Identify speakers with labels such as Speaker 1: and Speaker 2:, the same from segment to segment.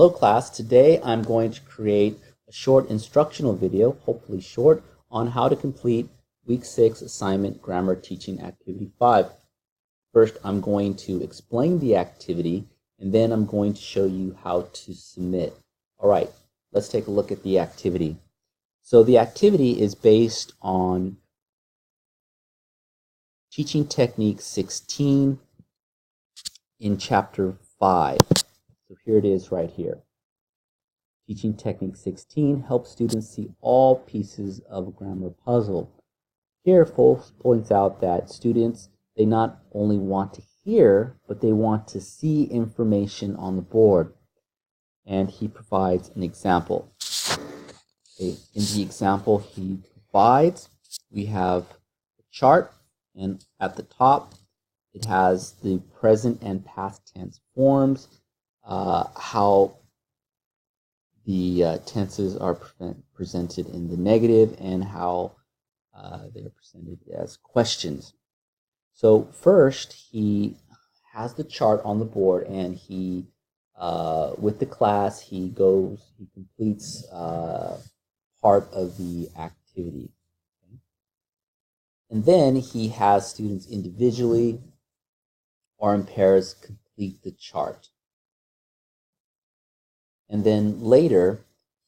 Speaker 1: Hello class, today I'm going to create a short instructional video, hopefully short, on how to complete week 6 assignment grammar teaching activity 5. First I'm going to explain the activity and then I'm going to show you how to submit. Alright, let's take a look at the activity. So the activity is based on Teaching Technique 16 in chapter 5. So here it is right here. Teaching Technique 16 helps students see all pieces of a grammar puzzle. Here, Folks points out that students, they not only want to hear, but they want to see information on the board. And he provides an example. Okay, in the example he provides, we have a chart, and at the top, it has the present and past tense forms, how the tenses are presented in the negative, and how they are presented as questions. So first, he has the chart on the board, and he, with the class, he completes part of the activity. Okay? And then he has students individually or in pairs complete the chart. And then later,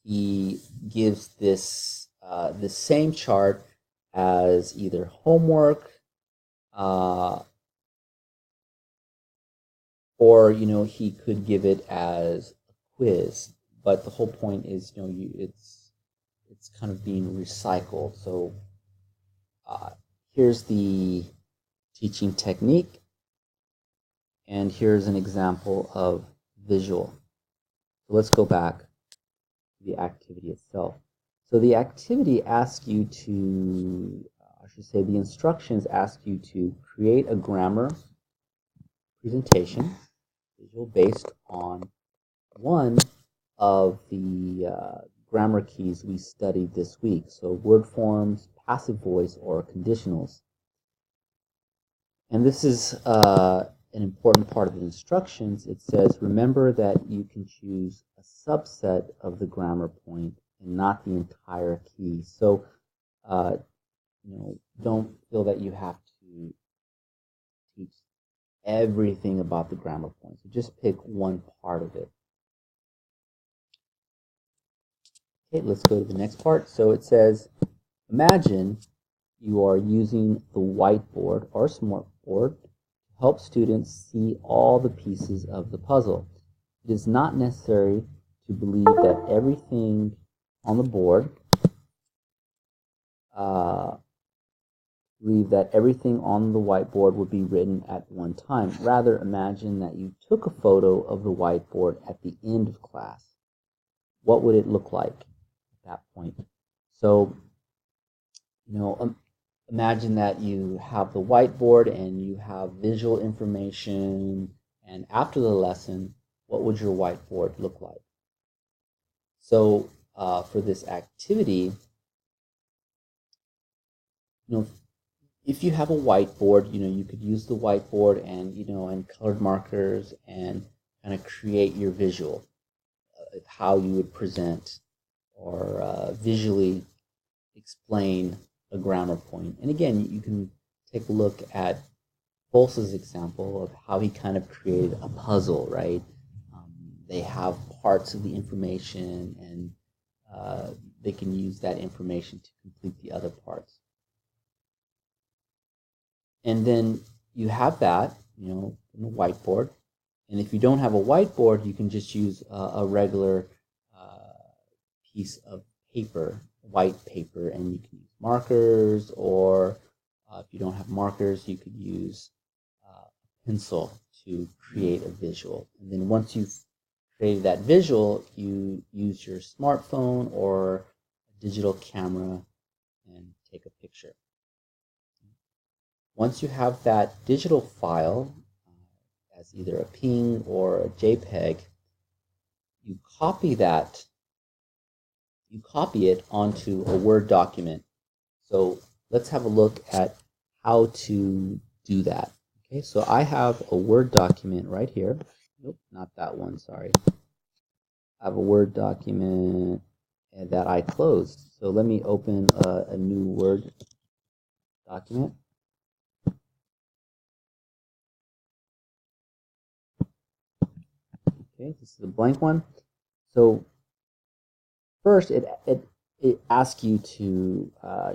Speaker 1: he gives this the same chart as either homework or he could give it as a quiz. But the whole point is it's kind of being recycled. So here's the teaching technique, and here's an example of visual. So let's go back to the activity itself. So the activity asks you to, the instructions ask you to create a grammar presentation, visual, based on one of the grammar keys we studied this week. So word forms, passive voice, or conditionals. And this is an important part of the instructions. It says, remember that you can choose a subset of the grammar point and not the entire key. So, don't feel that you have to teach everything about the grammar point. So just pick one part of it. Okay, let's go to the next part. So it says, imagine you are using the whiteboard or smartboard to help students see all the pieces of the puzzle. It is not necessary to believe that everything on the board, the whiteboard would be written at one time. Rather, imagine that you took a photo of the whiteboard at the end of class. What would it look like at that point? So, imagine that you have the whiteboard and you have visual information, and after the lesson, what would your whiteboard look like? So for this activity, if you have a whiteboard, you could use the whiteboard and colored markers and kind of create your visual of how you would present or visually explain a grammar point. And again, you can take a look at Folse's example of how he kind of created a puzzle, right? They have parts of the information, and they can use that information to complete the other parts. And then you have that, in the whiteboard. And if you don't have a whiteboard, you can just use a regular piece of paper, white paper, and you can use markers, or if you don't have markers, you could use a pencil to create a visual. And then once you've created that visual, you use your smartphone or a digital camera and take a picture. Once you have that digital file as either a PNG or a JPEG, you copy it onto a Word document. So let's have a look at how to do that. Okay, so I have a Word document right here. Nope, not that one, sorry. I have a Word document that I closed. So let me open a new Word document. Okay, this is a blank one. So first, it asks you to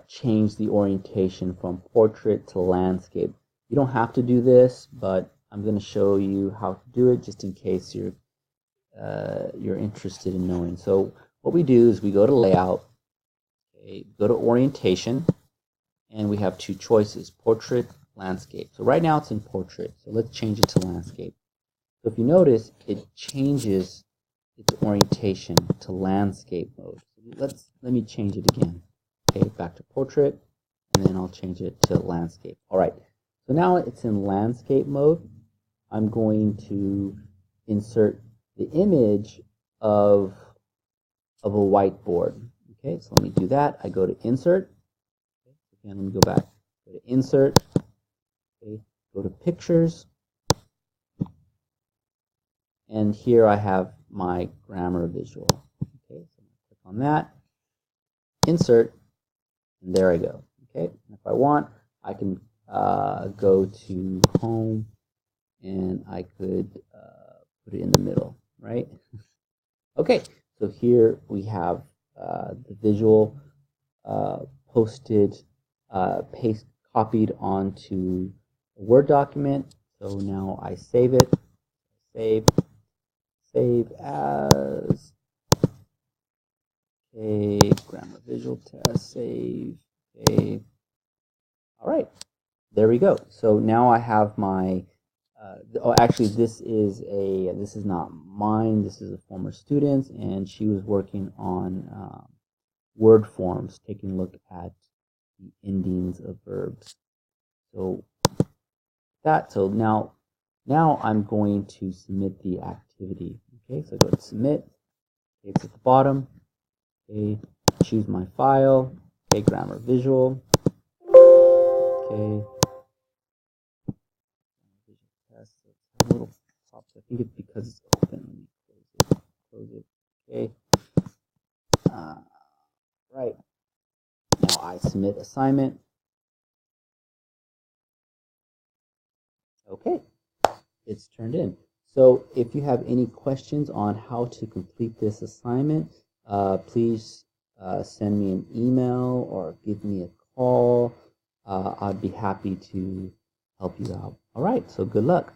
Speaker 1: change the orientation from portrait to landscape. You don't have to do this, but I'm going to show you how to do it just in case you're interested in knowing. So what we do is we go to layout, okay, go to orientation, and we have two choices, portrait, landscape. So right now it's in portrait, so let's change it to landscape. So if you notice, it changes its orientation to landscape mode. Let me change it again. Okay, back to portrait, and then I'll change it to landscape. All right, so now it's in landscape mode. I'm going to insert the image of a whiteboard. Okay, so let me do that. I go to insert. Again, let me go back. Go to insert. Okay, go to pictures. And here I have my grammar visual. Okay, so click on that, insert, and there I go. Okay, and if I want, I can go to home, and I could put it in the middle, right? Okay, so here we have the visual posted, copied onto a Word document. So now I save it, save as, okay, grammar visual test, save, okay. All right, there we go. So now I have my, oh, actually this is not mine, this is a former student, and she was working on word forms, taking a look at the endings of verbs. So now I'm going to submit the activity. Okay, so go to submit. Okay, it's at the bottom. Okay, choose my file. Okay, grammar visual. Okay. Test. A little pops. I think it's because it's open. Let me close it. Okay. Right. Now I submit assignment. Okay. It's turned in. So if you have any questions on how to complete this assignment, please send me an email or give me a call. I'd be happy to help you out. All right, so good luck.